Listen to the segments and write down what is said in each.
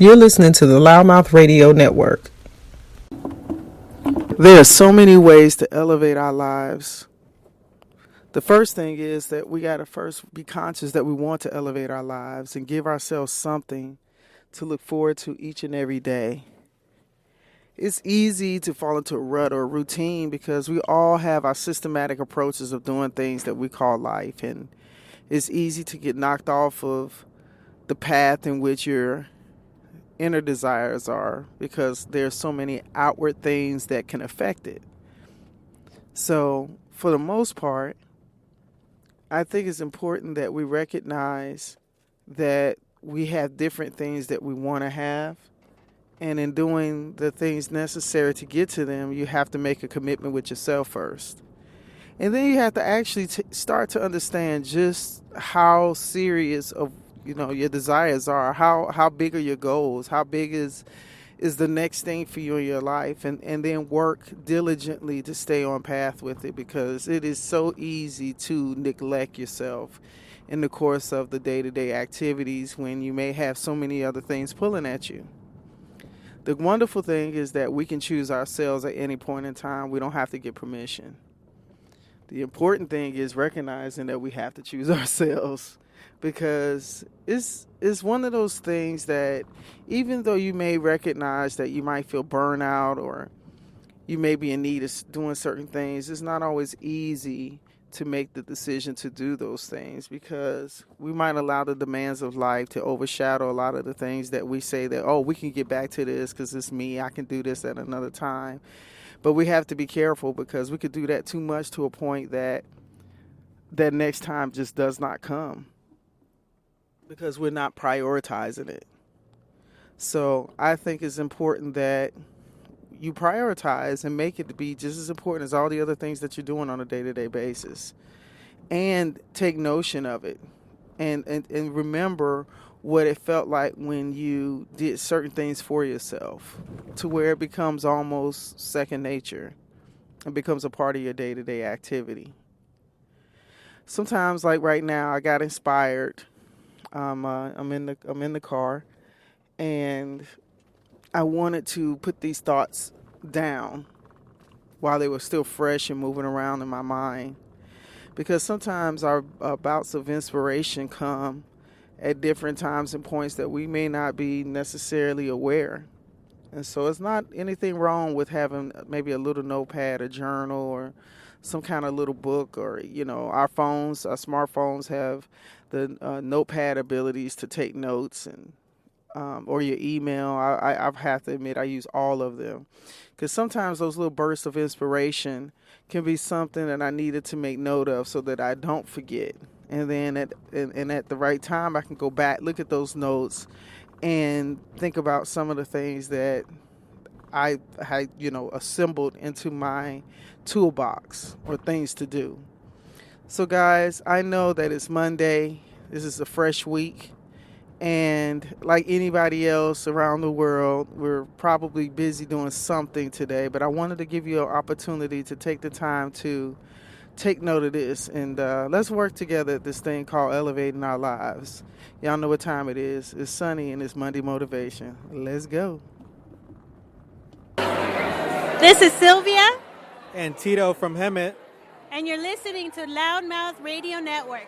You're listening to the Loudmouth Radio Network. There are so many ways to elevate our lives. The first thing is that we got to first be conscious that we want to elevate our lives and give ourselves something to look forward to each and every day. It's easy to fall into a rut or a routine because we all have our systematic approaches of doing things that we call life, and it's easy to get knocked off of the path in which your inner desires are because there's so many outward things that can affect it. So for the most part, I think it's important that we recognize that we have different things that we want to have. And in doing the things necessary to get to them, you have to make a commitment with yourself first. And then you have to actually start to understand just how serious of your desires are. How big are your goals? How big is the next thing for you in your life? And then work diligently to stay on path with it, because it is so easy to neglect yourself in the course of the day-to-day activities when you may have so many other things pulling at you. The wonderful thing is that we can choose ourselves at any point in time. We don't have to get permission. The important thing is recognizing that we have to choose ourselves, because it's one of those things that even though you may recognize that you might feel burnout or you may be in need of doing certain things, it's not always easy to make the decision to do those things, because we might allow the demands of life to overshadow a lot of the things that we say that, oh, we can get back to this because it's me, I can do this at another time. But we have to be careful, because we could do that too much to a point that that next time just does not come because we're not prioritizing it. So I think it's important that you prioritize and make it to be just as important as all the other things that you're doing on a day-to-day basis, and take notion of it, and remember what it felt like when you did certain things for yourself, to where it becomes almost second nature and becomes a part of your day-to-day activity. Sometimes, like right now, I got inspired. I'm in the car, and I wanted to put these thoughts down while they were still fresh and moving around in my mind, because sometimes our bouts of inspiration come at different times and points that we may not be necessarily aware. And so it's not anything wrong with having maybe a little notepad, a journal, or some kind of little book, or our smartphones have the notepad abilities to take notes, and or your email. I have to admit I use all of them, because sometimes those little bursts of inspiration can be something that I needed to make note of so that I don't forget. And then at the right time, I can go back, look at those notes, and think about some of the things that I had, assembled into my toolbox or things to do. So guys, I know that it's Monday. This is a fresh week. And like anybody else around the world, we're probably busy doing something today. But I wanted to give you an opportunity to take the time to take note of this. And let's work together at this thing called elevating our lives. Y'all know what time it is. It's Sonny and it's Monday Motivation. Let's go. This is Sylvia. And Tito from Hemet. And you're listening to Loudmouth Radio Network.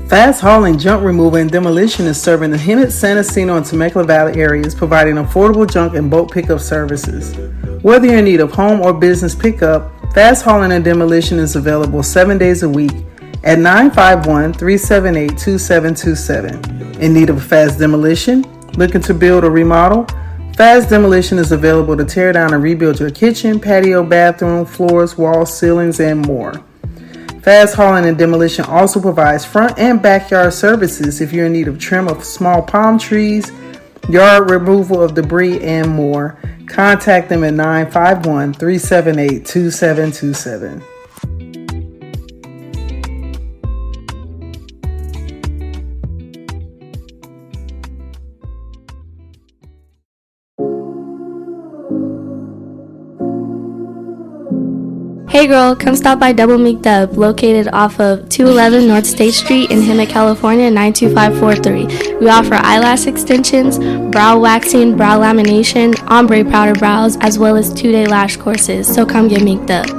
Fast hauling, junk removal, and demolition is serving the Hemet, San Jacinto, and Temecula Valley areas, providing affordable junk and bulk pickup services. Whether you're in need of home or business pickup, fast hauling and demolition is available 7 days a week at 951-378-2727. In need of a fast demolition? Looking to build or remodel? Fast demolition is available to tear down and rebuild your kitchen, patio, bathroom, floors, walls, ceilings, and more. Fast hauling and demolition also provides front and backyard services if you're in need of trim of small palm trees, yard removal of debris, and more. Contact them at 951-378-2727. Hey girl, come stop by Double Meek Dub, located off of 211 North State Street in Hemet, California, 92543. We offer eyelash extensions, brow waxing, brow lamination, ombre powder brows, as well as 2-day lash courses, so come get meeked up.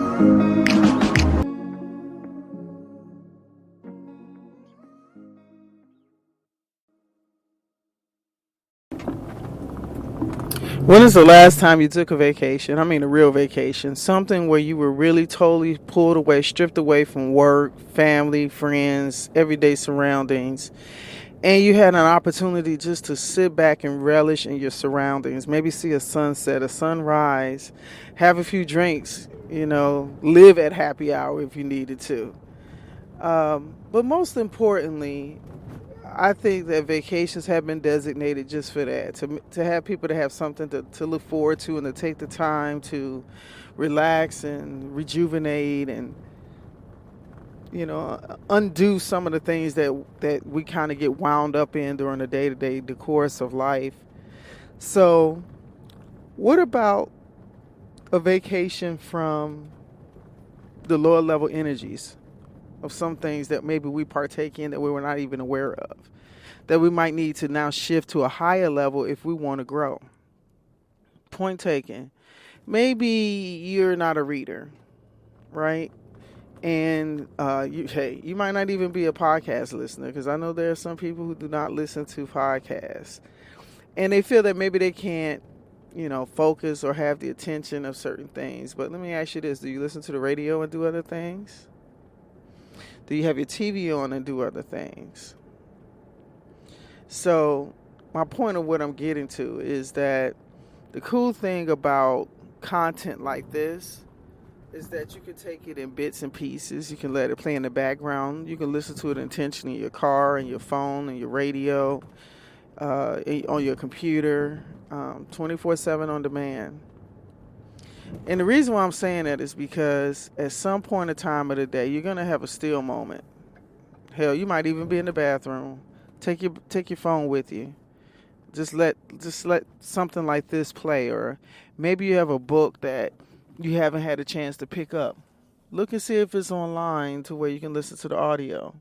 When is the last time you took a vacation? I mean, a real vacation. Something where you were really totally pulled away, stripped away from work, family, friends, everyday surroundings. And you had an opportunity just to sit back and relish in your surroundings. Maybe see a sunset, a sunrise, have a few drinks, live at happy hour if you needed to. But most importantly, I think that vacations have been designated just for that, to have people to have something to look forward to and to take the time to relax and rejuvenate and, undo some of the things that we kind of get wound up in during the day-to-day the course of life. So what about a vacation from the lower level energies of some things that maybe we partake in that we were not even aware of, that we might need to now shift to a higher level if we want to grow? Point taken. Maybe you're not a reader, right? And you might not even be a podcast listener, because I know there are some people who do not listen to podcasts, and they feel that maybe they can't, focus or have the attention of certain things. But let me ask you this: do you listen to the radio and do other things? Do you have your TV on and do other things? So my point of what I'm getting to is that the cool thing about content like this is that you can take it in bits and pieces. You can let it play in the background. You can listen to it intentionally in your car and your phone and your radio, on your computer, 24/7 on demand. And the reason why I'm saying that is because at some point in time of the day, you're going to have a still moment. Hell, you might even be in the bathroom. Take your phone with you. Just let something like this play. Or maybe you have a book that you haven't had a chance to pick up. Look and see if it's online to where you can listen to the audio.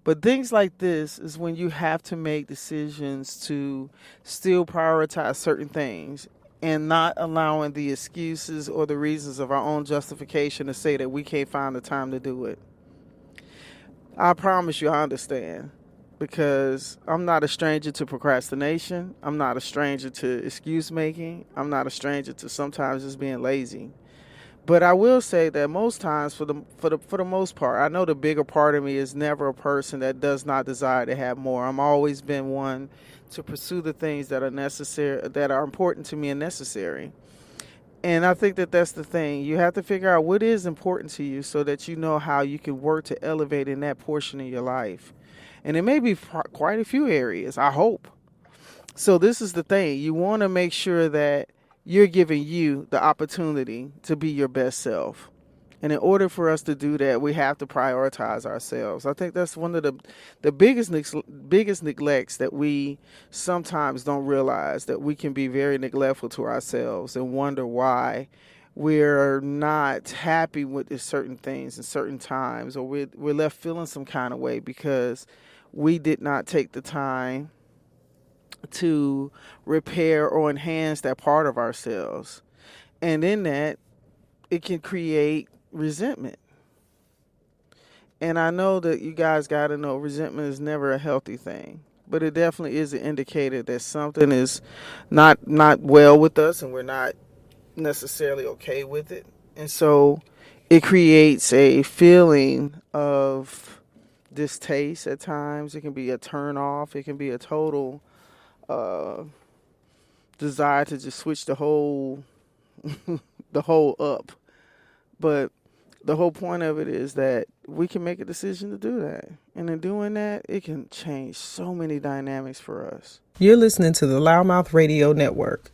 But things like this is when you have to make decisions to still prioritize certain things, and not allowing the excuses or the reasons of our own justification to say that we can't find the time to do it. I promise you I understand, because I'm not a stranger to procrastination. I'm not a stranger to excuse making. I'm not a stranger to sometimes just being lazy. But I will say that most times, for the most part, I know the bigger part of me is never a person that does not desire to have more. I'm always been one to pursue the things that are necessary, that are important to me and necessary. And I think that that's the thing. You have to figure out what is important to you so that you know how you can work to elevate in that portion of your life. And it may be quite a few areas, I hope. So this is the thing. You want to make sure that you're giving you the opportunity to be your best self. And in order for us to do that, we have to prioritize ourselves. I think that's one of the biggest neglects that we sometimes don't realize, that we can be very neglectful to ourselves and wonder why we're not happy with certain things in certain times, or we're left feeling some kind of way because we did not take the time to repair or enhance that part of ourselves. And in that, it can create resentment. And I know that you guys got to know resentment is never a healthy thing, but it definitely is an indicator that something is not well with us, and we're not necessarily okay with it. And so it creates a feeling of distaste at times. It can be a turn off. It can be a total desire to just switch the whole up. But the whole point of it is that we can make a decision to do that. And in doing that, it can change so many dynamics for us. You're listening to the Loudmouth Radio Network.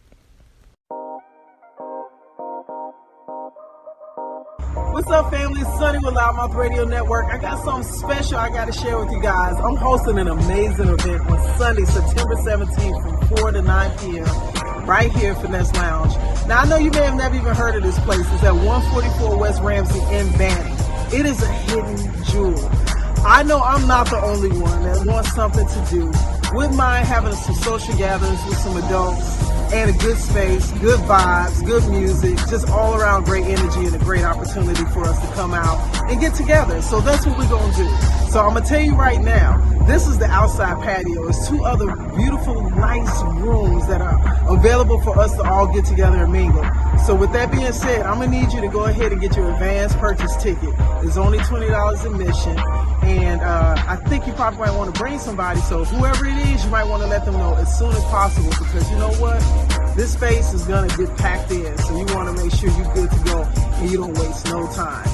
What's up, family? It's Sonny with Loudmouth Radio Network. I got something special I got to share with you guys. I'm hosting an amazing event on Sunday, September 17th from 4 to 9 p.m. right here, Finesse Lounge. Now, I know you may have never even heard of this place. It's at 144 West Ramsey in Banning. It is a hidden jewel. I know I'm not the only one that wants something to do. Wouldn't mind having some social gatherings with some adults and a good space, good vibes, good music, just all around great energy and a great opportunity for us to come out and get together. So that's what we're going to do. So I'm going to tell you right now, this is the outside patio. It's two other beautiful, nice rooms that are available for us to all get together and mingle. So with that being said, I'm going to need you to go ahead and get your advance purchase ticket. It's only $20 admission. And I think you probably might want to bring somebody. So whoever it is, you might want to let them know as soon as possible, because you know what? This space is going to get packed in. So you want to make sure you're good to go and you don't waste no time.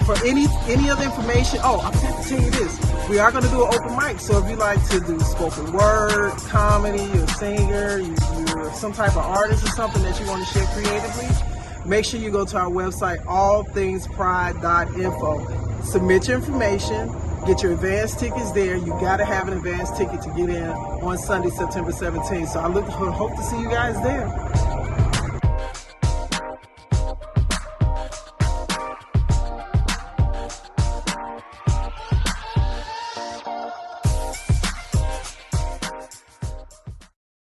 For any other information, I forgot to tell you this. We are going to do an open mic. So if you like to do spoken word, comedy, you're a singer, you're some type of artist or something that you want to share creatively, make sure you go to our website, allthingspride.info. Submit your information. Get your advance tickets there. You got to have an advance ticket to get in on Sunday, September 17th. So I hope to see you guys there.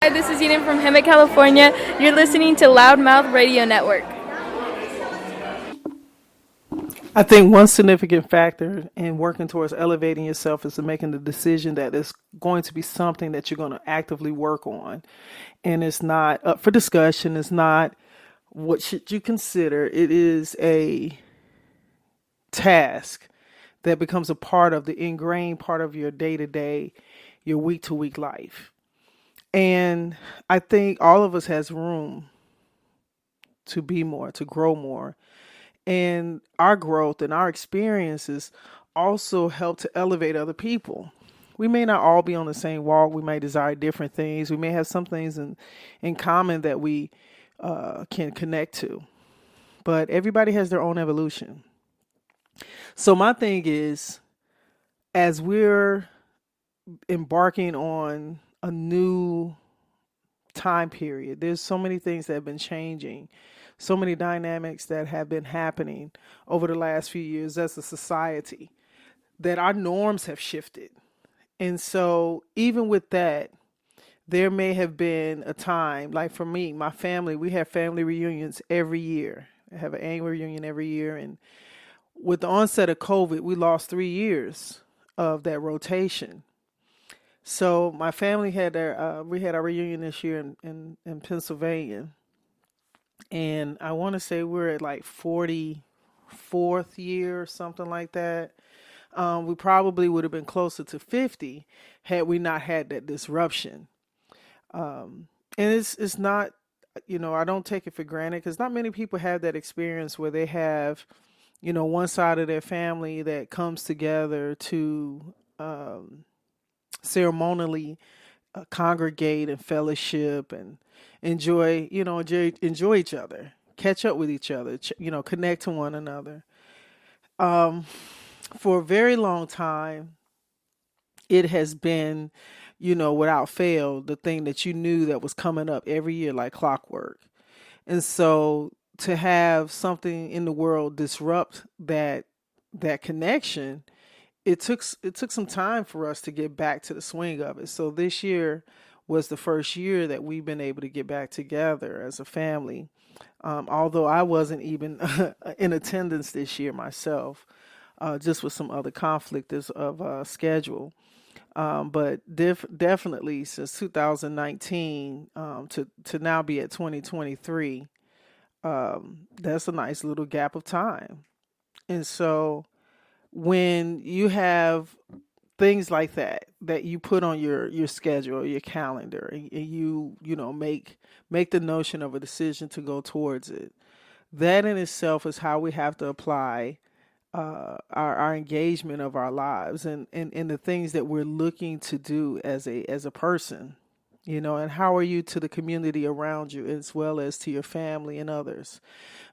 Hi, this is Eden from Hemet, California. You're listening to Loudmouth Radio Network. I think one significant factor in working towards elevating yourself is to making the decision that it's going to be something that you're going to actively work on. And it's not up for discussion. It's not what should you consider. It is a task that becomes a part of the ingrained part of your day-to-day, your week-to-week life. And I think all of us has room to be more, to grow more. And our growth and our experiences also help to elevate other people. We may not all be on the same walk. We may desire different things. We may have some things in common that we can connect to. But everybody has their own evolution. So my thing is, as we're embarking on a new time period, there's so many things that have been changing. So many dynamics that have been happening over the last few years as a society, that our norms have shifted. And so even with that, there may have been a time, like for me, my family, we have family reunions every year. I have an annual reunion every year. And with the onset of COVID, we lost 3 years of that rotation. So my family had we had our reunion this year in Pennsylvania. And I want to say we're at like 44th year or something like that. We probably would have been closer to 50 had we not had that disruption. And it's not, I don't take it for granted, because not many people have that experience where they have, one side of their family that comes together to ceremonially congregate and fellowship and enjoy each other, catch up with each other, connect to one another. For a very long time, it has been, without fail, the thing that you knew that was coming up every year like clockwork. And so to have something in the world disrupt that connection, it took some time for us to get back to the swing of it. So this year was the first year that we've been able to get back together as a family. Although I wasn't even in attendance this year myself, just with some other conflict of schedule. But definitely since 2019 to now be at 2023, that's a nice little gap of time. And so when you have things like that you put on your schedule or your calendar, and you make the notion of a decision to go towards it, that in itself is how we have to apply our engagement of our lives and the things that we're looking to do as a person, and how are you to the community around you as well as to your family and others.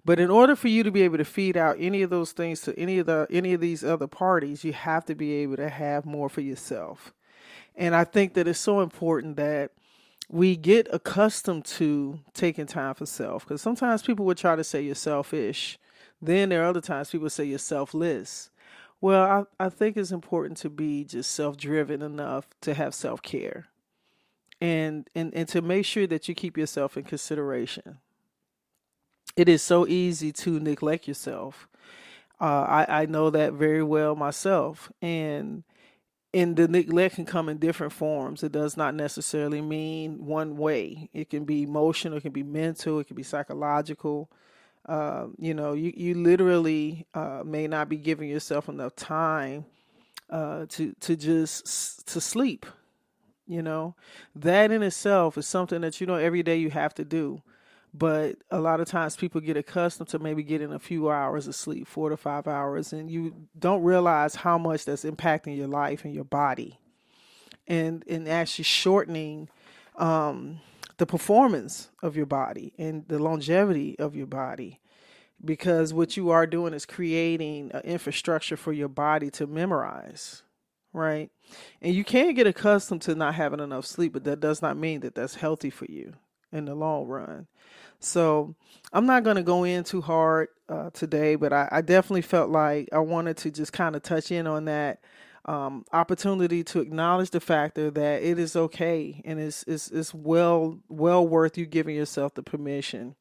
But in order for you to be able to feed out any of those things to any of these other parties, you have to be able to have more for yourself. And I think that it's so important that we get accustomed to taking time for self, because sometimes people would try to say you're selfish. Then there are other times people say you're selfless. Well, I think it's important to be just self-driven enough to have self-care, and to make sure that you keep yourself in consideration. It is so easy to neglect yourself. I know that very well myself. And the neglect can come in different forms. It does not necessarily mean one way. It can be emotional, it can be mental, it can be psychological. You literally may not be giving yourself enough time to sleep. That in itself is something that every day you have to do. But a lot of times people get accustomed to maybe getting a few hours of sleep, 4 to 5 hours, and you don't realize how much that's impacting your life and your body, and actually shortening the performance of your body and the longevity of your body. Because what you are doing is creating an infrastructure for your body to memorize, right? And you can get accustomed to not having enough sleep, but that does not mean that that's healthy for you in the long run. So I'm not going to go in too hard today, but I definitely felt like I wanted to just kind of touch in on that opportunity to acknowledge the factor that it is okay, and it's well worth you giving yourself the permission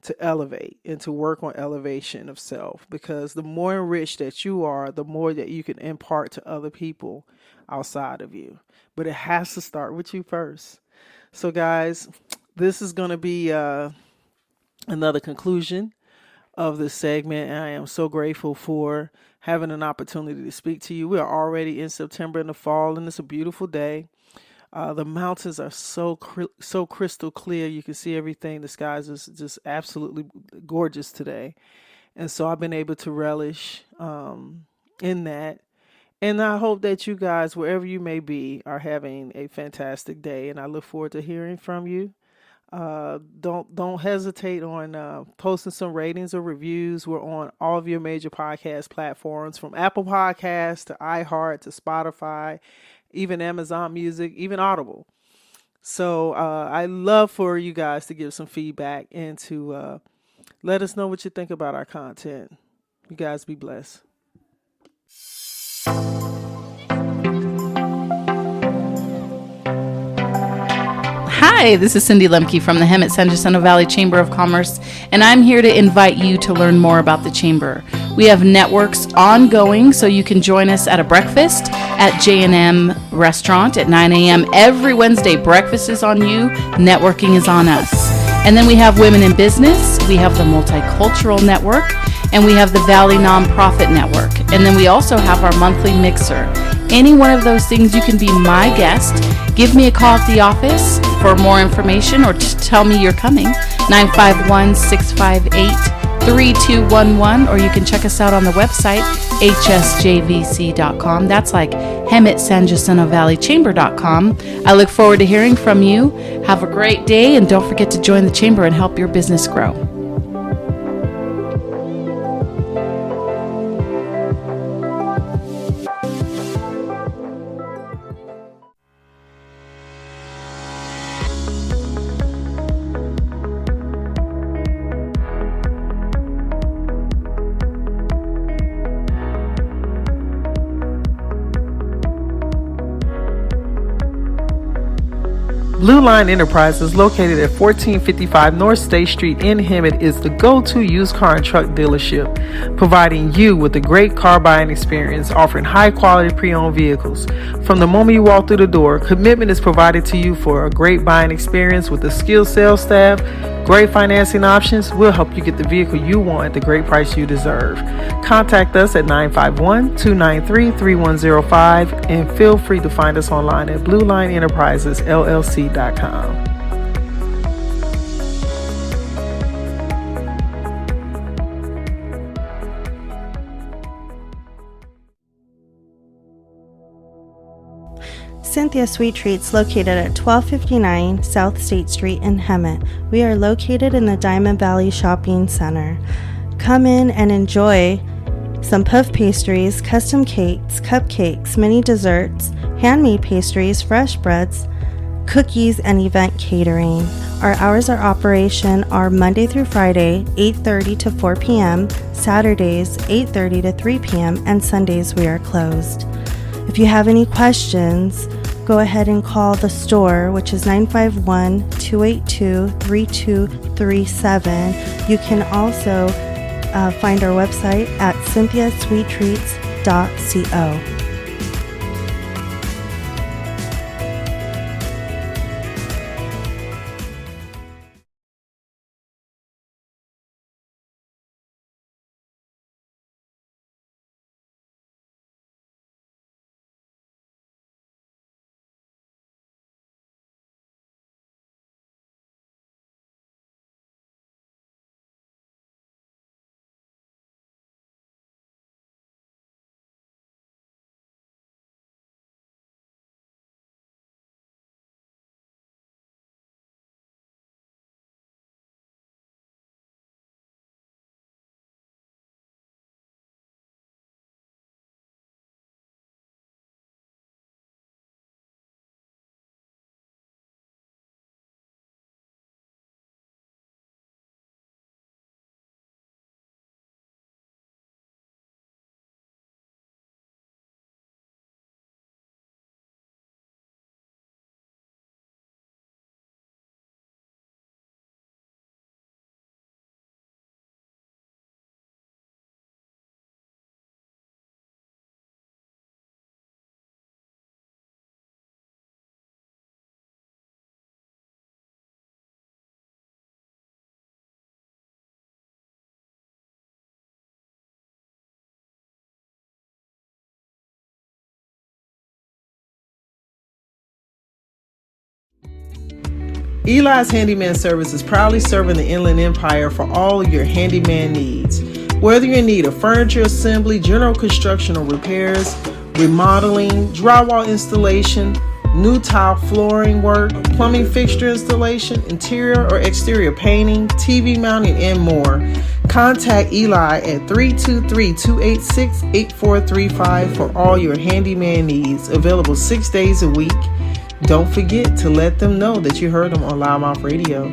to elevate and to work on elevation of self, because the more enriched that you are, the more that you can impart to other people outside of you. But it has to start with you first. So guys, this is going to be another conclusion of this segment, and I am so grateful for having an opportunity to speak to you. We are already in September in the fall, and it's a beautiful day. The mountains are so crystal clear. You can see everything. The skies is just absolutely gorgeous today. And so I've been able to relish in that. And I hope that you guys, wherever you may be, are having a fantastic day. And I look forward to hearing from you. Don't hesitate on posting some ratings or reviews. We're on all of your major podcast platforms, from Apple Podcasts to iHeart to Spotify, even Amazon Music, even Audible. So I love for you guys to give some feedback and to let us know what you think about our content. You guys be blessed. Hi, this is Cindy Lemke from the Hemet San Jacinto Valley Chamber of Commerce, and I'm here to invite you to learn more about the Chamber. We have networks ongoing, so you can join us at a breakfast at J&M Restaurant at 9 a.m. every Wednesday. Breakfast is on you, networking is on us. And then we have Women in Business, we have the Multicultural Network, and we have the Valley Nonprofit Network. And then we also have our monthly mixer. Any one of those things, you can be my guest. Give me a call at the office for more information, or tell me you're coming, 951-658-3211, or you can check us out on the website, hsjvc.com. That's like Hemet San Jacinto Valley Chamber.com. I look forward to hearing from you. Have a great day, and don't forget to join the Chamber and help your business grow. Blue Line Enterprises, located at 1455 North State Street in Hemet, is the go-to used car and truck dealership, providing you with a great car buying experience, offering high-quality pre-owned vehicles. From the moment you walk through the door, commitment is provided to you for a great buying experience with a skilled sales staff, great financing options. We'll help you get the vehicle you want at the great price you deserve. Contact us at 951-293-3105, and feel free to find us online at BlueLineEnterprisesLLC.com. Cynthia Sweet Treats, located at 1259 South State Street in Hemet. We are located in the Diamond Valley Shopping Center. Come in and enjoy some puff pastries, custom cakes, cupcakes, mini desserts, handmade pastries, fresh breads, cookies, and event catering. Our hours of operation are Monday through Friday, 8:30 to 4 p.m., Saturdays, 8:30 to 3 p.m., and Sundays we are closed. If you have any questions, go ahead and call the store, which is 951-282-3237. You can also find our website at cynthiasweettreats.co. Eli's Handyman Service is proudly serving the Inland Empire for all your handyman needs. Whether you're in need of furniture assembly, general construction or repairs, remodeling, drywall installation, new tile flooring work, plumbing fixture installation, interior or exterior painting, TV mounting, and more, contact Eli at 323-286-8435 for all your handyman needs, available 6 days a week. Don't forget to let them know that you heard them on Loudmouth Radio.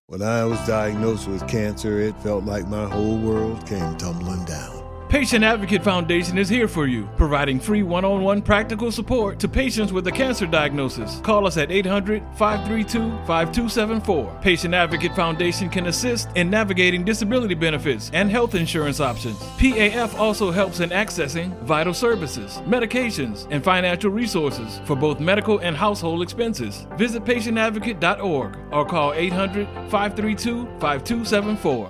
When I was diagnosed with cancer, it felt like my whole world came tumbling down. Patient Advocate Foundation is here for you, providing free one-on-one practical support to patients with a cancer diagnosis. Call us at 800-532-5274. Patient Advocate Foundation can assist in navigating disability benefits and health insurance options. PAF also helps in accessing vital services, medications, and financial resources for both medical and household expenses. Visit patientadvocate.org or call 800-532-5274.